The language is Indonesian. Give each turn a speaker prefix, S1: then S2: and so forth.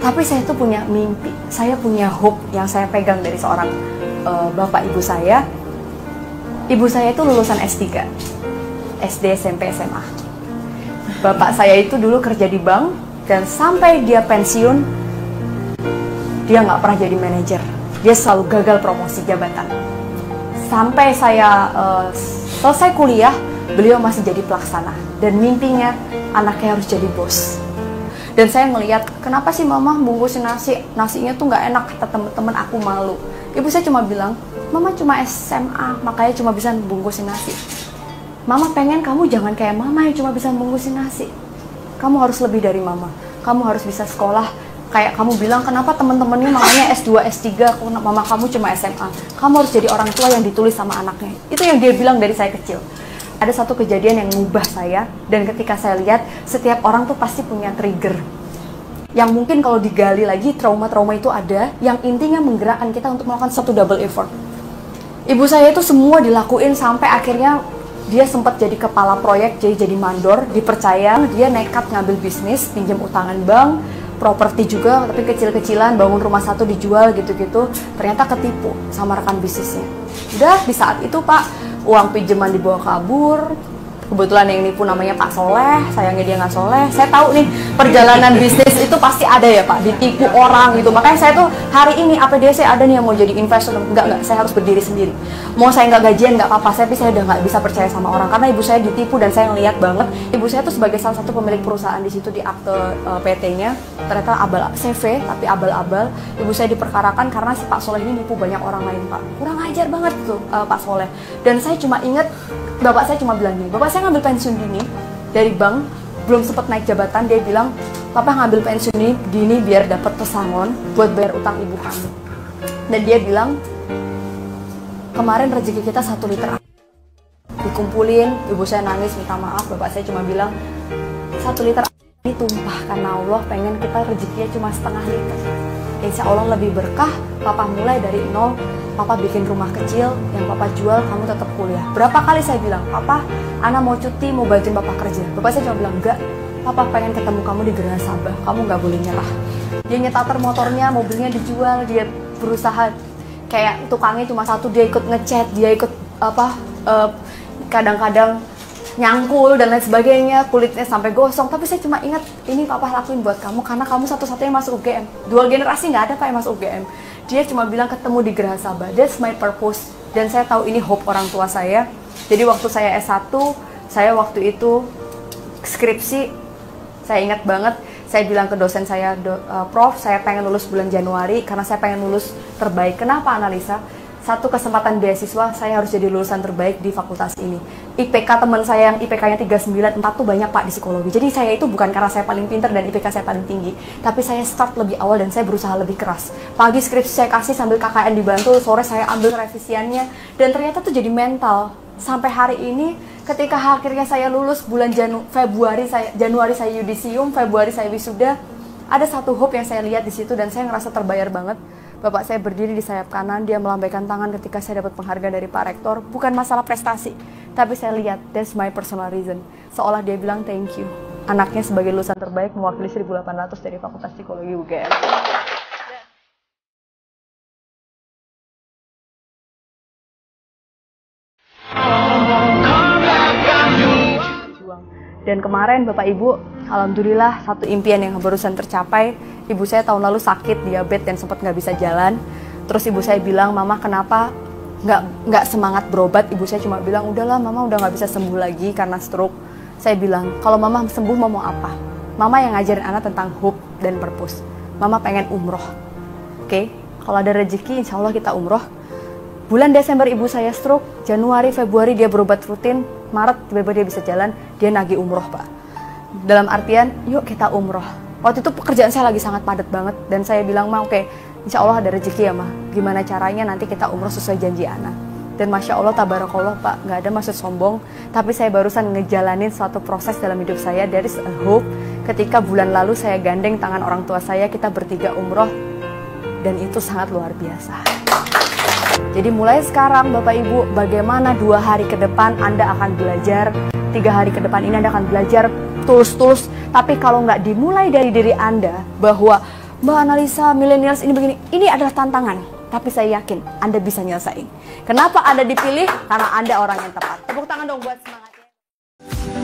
S1: Tapi saya tuh punya mimpi, saya punya hope yang saya pegang dari seorang bapak ibu saya. Ibu saya itu lulusan S3, SD, SMP, SMA. Bapak saya itu dulu kerja di bank, dan sampai dia pensiun, dia nggak pernah jadi manajer. Dia selalu gagal promosi jabatan. Sampai saya selesai kuliah, beliau masih jadi pelaksana. Dan mimpinya, anaknya harus jadi bos. Dan saya ngelihat, kenapa sih mama bungkusin nasinya tuh nggak enak, kata temen-temen aku malu. Ibu saya cuma bilang, mama cuma SMA, makanya cuma bisa bungkusin nasi. Mama pengen kamu jangan kayak mama yang cuma bisa bungkusin nasi. Kamu harus lebih dari mama. Kamu harus bisa sekolah. Kayak kamu bilang, kenapa temen-temennya mamanya S2, S3, mama kamu cuma SMA. Kamu harus jadi orang tua yang ditulis sama anaknya. Itu yang dia bilang dari saya kecil. Ada satu kejadian yang mengubah saya, dan ketika saya lihat, setiap orang tuh pasti punya trigger. Yang mungkin kalau digali lagi, trauma-trauma itu ada, yang intinya menggerakkan kita untuk melakukan satu double effort. Ibu saya itu semua dilakuin sampai akhirnya dia sempat jadi kepala proyek, jadi mandor, dipercaya, dia nekat ngambil bisnis, pinjam utangan bank, properti juga, tapi kecil-kecilan, bangun rumah satu dijual gitu-gitu, ternyata ketipu sama rekan bisnisnya. Udah di saat itu Pak, uang pinjaman dibawa kabur. Kebetulan yang nipu namanya Pak Soleh, sayangnya dia nggak soleh. Saya tahu nih, perjalanan bisnis itu pasti ada ya Pak, ditipu orang gitu. Makanya saya tuh hari ini APD saya ada nih yang mau jadi investor. Enggak, saya harus berdiri sendiri. Mau saya nggak gajian nggak apa-apa, tapi saya udah nggak bisa percaya sama orang. Karena ibu saya ditipu dan saya ngeliat banget, ibu saya tuh sebagai salah satu pemilik perusahaan di situ di akte PT-nya, ternyata abal CV, tapi abal-abal. Ibu saya diperkarakan karena si Pak Soleh ini nipu banyak orang lain Pak. Kurang ajar banget tuh Pak Soleh. Dan saya cuma inget, bapak saya cuma bilang gini, bapak saya ngambil pensiun dini dari bank, belum sempat naik jabatan, dia bilang, papa ngambil pensiun dini biar dapat pesangon buat bayar utang ibu kamu. Dan dia bilang, kemarin rezeki kita 1 liter dikumpulin, ibu saya nangis minta maaf, bapak saya cuma bilang, 1 liter ini tumpah karena Allah pengen kita rezekinya cuma setengah liter. Insya Allah lebih berkah, papa mulai dari nol. Papa bikin rumah kecil, yang papa jual, kamu tetap kuliah. Berapa kali saya bilang, papa, Ana mau cuti, mau bantuin papa kerja. Bapak saya cuma bilang, enggak, papa pengen ketemu kamu di Gerah Sabah, kamu nggak boleh nyerah. Dia nyetater motornya, mobilnya dijual, dia berusaha, kayak tukangnya cuma satu, dia ikut ngecat, dia ikut kadang-kadang nyangkul dan lain sebagainya, kulitnya sampai gosong. Tapi saya cuma ingat, ini papa lakuin buat kamu, karena kamu satu-satunya masuk UGM. 2 generasi nggak ada Pak yang masuk UGM. Dia cuma bilang ketemu di Gerah Sabah, that's my purpose. Dan saya tahu ini hope orang tua saya. Jadi waktu saya S1, saya waktu itu skripsi, saya ingat banget, saya bilang ke dosen saya, Prof, saya pengen lulus bulan Januari, karena saya pengen lulus terbaik. Kenapa Analisa? Satu kesempatan beasiswa, saya harus jadi lulusan terbaik di fakultas ini. IPK teman saya yang IPK-nya 394 tuh banyak Pak di psikologi. Jadi saya itu bukan karena saya paling pintar dan IPK saya paling tinggi, tapi saya start lebih awal dan saya berusaha lebih keras. Pagi skripsi saya kasih sambil KKN dibantu, sore saya ambil revisiannya, dan ternyata tuh jadi mental. Sampai hari ini, ketika akhirnya saya lulus bulan Januari saya yudisium, Februari saya wisuda, ada satu hope yang saya lihat di situ dan saya ngerasa terbayar banget. Bapak saya berdiri di sayap kanan, dia melambaikan tangan ketika saya dapat penghargaan dari Pak Rektor. Bukan masalah prestasi, tapi saya lihat, that's my personal reason. Seolah dia bilang thank you. Anaknya sebagai lulusan terbaik mewakili 1.800 dari Fakultas Psikologi UGM. Dan kemarin Bapak Ibu, alhamdulillah satu impian yang barusan tercapai. Ibu saya tahun lalu sakit diabetes dan sempat nggak bisa jalan. Terus ibu saya bilang, mama kenapa nggak semangat berobat? Ibu saya cuma bilang, udahlah mama udah nggak bisa sembuh lagi karena stroke. Saya bilang, kalau mama sembuh mau apa? Mama yang ngajarin anak tentang hope dan purpose. Mama pengen umroh. Oke, kalau ada rezeki insya Allah kita umroh. Bulan Desember ibu saya stroke, Januari, Februari dia berobat rutin, Maret tiba-tiba dia bisa jalan, dia nagih umroh Pak. Dalam artian, yuk kita umroh. Waktu itu pekerjaan saya lagi sangat padat banget, dan saya bilang, Ma oke, insya Allah ada rezeki ya Ma, gimana caranya nanti kita umroh sesuai janji Ana. Dan Masya Allah, Tabarakallah Pak, nggak ada maksud sombong, tapi saya barusan ngejalanin suatu proses dalam hidup saya, there is a hope. Ketika bulan lalu saya gandeng tangan orang tua saya, kita bertiga umroh, dan itu sangat luar biasa. Jadi mulai sekarang Bapak Ibu, bagaimana 2 hari ke depan Anda akan belajar, 3 hari ke depan ini Anda akan belajar tools-tools, tapi kalau nggak dimulai dari diri Anda, bahwa Mbak Analisa, millennials ini begini. Ini adalah tantangan, tapi saya yakin Anda bisa nyelesain. Kenapa Anda dipilih? Karena Anda orang yang tepat. Tepuk tangan dong buat semangatnya.